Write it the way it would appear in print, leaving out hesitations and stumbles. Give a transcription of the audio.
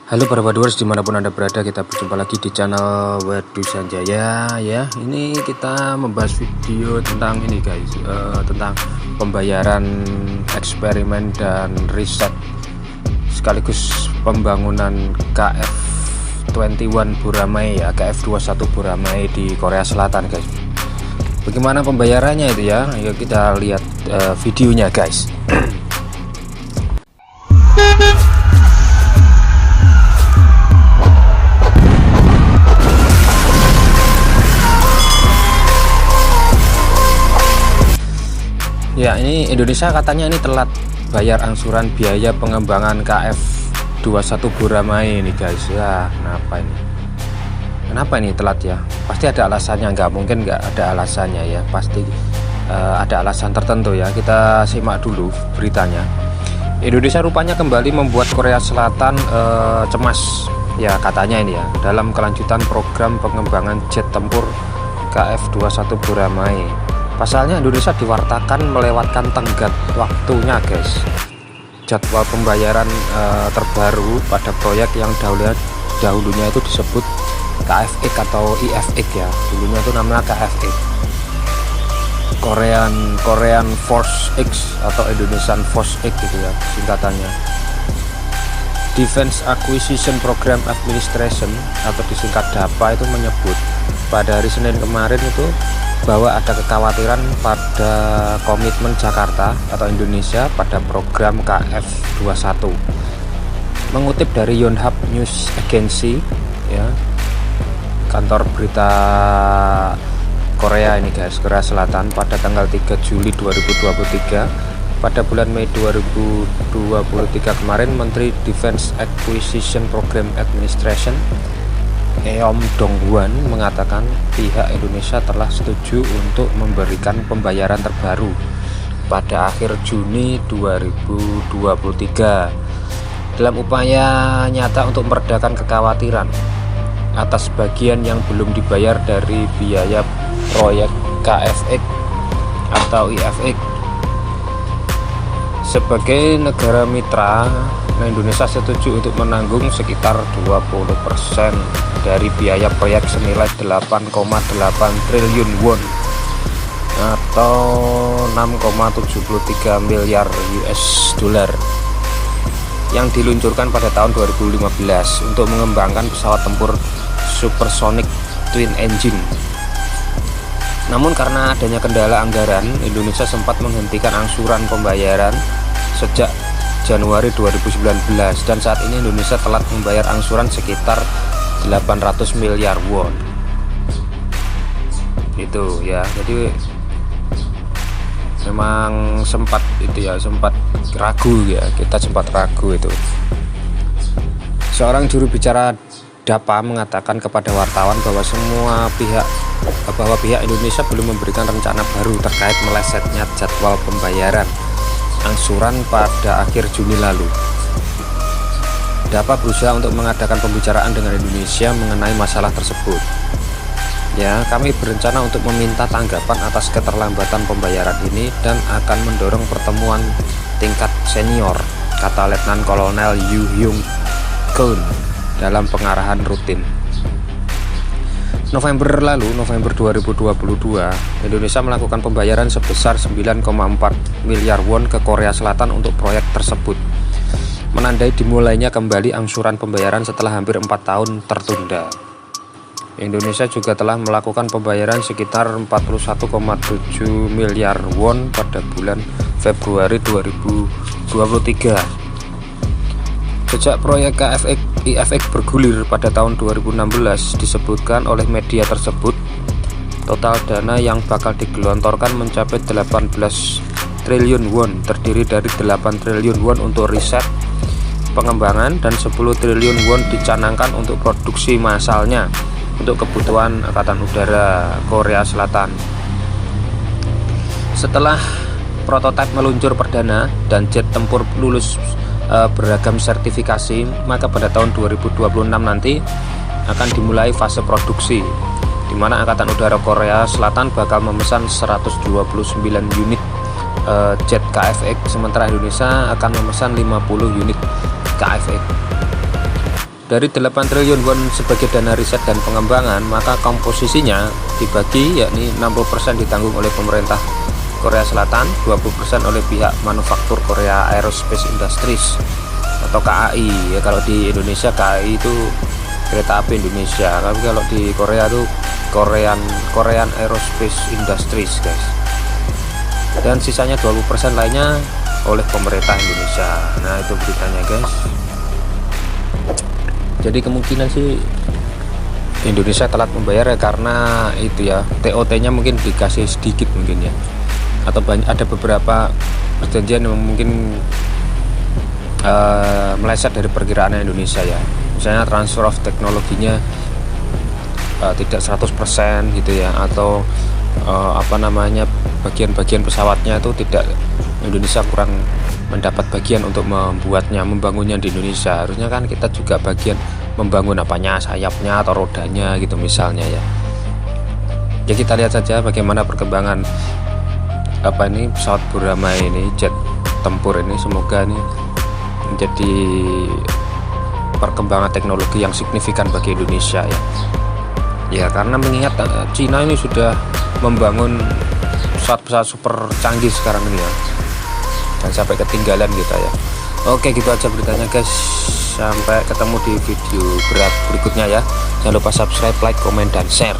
Halo para viewers dimanapun anda berada, kita berjumpa lagi di channel Wedu Sanjaya ya. Ini kita membahas video tentang ini guys, tentang pembayaran eksperimen dan riset sekaligus pembangunan KF21 Buramai ya, KF21 Buramai di Korea Selatan guys. Bagaimana pembayarannya itu ya? Ayo kita lihat videonya guys. Ya, ini Indonesia katanya ini telat bayar angsuran biaya pengembangan KF21 Buramai ini guys. Ya, kenapa ini? Kenapa ini telat ya? Pasti ada alasannya, nggak mungkin nggak ada alasannya ya. Pasti ada alasan tertentu ya. Kita simak dulu beritanya. Indonesia rupanya kembali membuat Korea Selatan cemas. Ya, katanya ini ya. Dalam kelanjutan program pengembangan jet tempur KF21 Buramai. Pasalnya Indonesia diwartakan melewatkan tenggat waktunya guys. Jadwal pembayaran terbaru pada proyek yang dahulunya itu disebut KFX atau IFX ya. Dulunya itu namanya KFX, Korean Force X atau Indonesian Force X gitu ya singkatannya. Defense Acquisition Program Administration atau disingkat DAPA itu menyebut pada hari Senin kemarin itu bahwa ada kekhawatiran pada komitmen Jakarta atau Indonesia pada program KF21. Mengutip dari Yonhap News Agency ya, kantor berita Korea ini guys, Korea Selatan, pada tanggal 3 Juli 2023 pada bulan Mei 2023 kemarin, Menteri Defense Acquisition Program Administration Eom Dong-hwan mengatakan pihak Indonesia telah setuju untuk memberikan pembayaran terbaru pada akhir Juni 2023 dalam upaya nyata untuk meredakan kekhawatiran atas bagian yang belum dibayar dari biaya proyek KFX atau IFX. Sebagai negara mitra, Indonesia setuju untuk menanggung sekitar 20% dari biaya proyek senilai 8,8 triliun won atau 6,73 miliar US dollar yang diluncurkan pada tahun 2015 untuk mengembangkan pesawat tempur supersonic twin engine. Namun karena adanya kendala anggaran, Indonesia sempat menghentikan angsuran pembayaran sejak Januari 2019 dan saat ini Indonesia telah membayar angsuran sekitar 800 miliar won. Itu ya. Jadi memang sempat itu ya, sempat ragu ya. Kita sempat ragu itu. Seorang juru bicara DAPA mengatakan kepada wartawan bahwa pihak Indonesia belum memberikan rencana baru terkait melesetnya jadwal pembayaran angsuran pada akhir Juni lalu. DAPA berusaha untuk mengadakan pembicaraan dengan Indonesia mengenai masalah tersebut. Ya, kami berencana untuk meminta tanggapan atas keterlambatan pembayaran ini dan akan mendorong pertemuan tingkat senior, kata Letnan Kolonel Yu Hyung Keun dalam pengarahan rutin. November 2022, Indonesia melakukan pembayaran sebesar 9,4 miliar won ke Korea Selatan untuk proyek tersebut, menandai dimulainya kembali angsuran pembayaran setelah hampir 4 tahun tertunda. Indonesia juga telah melakukan pembayaran sekitar 41,7 miliar won pada bulan Februari 2023. Sejak proyek KFX IFX bergulir pada tahun 2016, disebutkan oleh media tersebut, total dana yang bakal digelontorkan mencapai 18 triliun won, terdiri dari 8 triliun won untuk riset pengembangan dan 10 triliun won dicanangkan untuk produksi massalnya untuk kebutuhan Angkatan Udara Korea Selatan. Setelah prototipe meluncur perdana dan jet tempur lulus beragam sertifikasi, maka pada tahun 2026 nanti akan dimulai fase produksi, di mana Angkatan Udara Korea Selatan bakal memesan 129 unit jet KFX, sementara Indonesia akan memesan 50 unit KFX. Dari 8 triliun won sebagai dana riset dan pengembangan, maka komposisinya dibagi, yakni 60% ditanggung oleh pemerintah Korea Selatan, 20% oleh pihak manufaktur Korea Aerospace Industries atau KAI. Ya, kalau di Indonesia KAI itu kereta api Indonesia, tapi kalau di Korea itu Korean Aerospace Industries, guys. Dan sisanya 20% lainnya oleh pemerintah Indonesia. Nah, itu beritanya, guys. Jadi kemungkinan sih Indonesia telat membayar ya, karena itu ya, TOT-nya mungkin dikasih sedikit mungkin ya, atau ada beberapa perjanjian yang mungkin meleset dari perkiraan Indonesia ya. Misalnya transfer of teknologinya tidak 100% gitu ya, atau bagian-bagian pesawatnya itu tidak, Indonesia kurang mendapat bagian untuk membangunnya di Indonesia. Harusnya kan kita juga bagian membangun sayapnya atau rodanya gitu misalnya ya. Ya, kita lihat saja bagaimana perkembangan pesawat Burama ini, jet tempur ini. Semoga ini menjadi perkembangan teknologi yang signifikan bagi Indonesia ya. Ya, karena mengingat Cina ini sudah membangun pesawat-pesawat super canggih sekarang ini ya, dan sampai ketinggalan kita ya. Oke, gitu aja beritanya, guys. Sampai ketemu di video berikutnya ya. Jangan lupa subscribe, like, komen, dan share.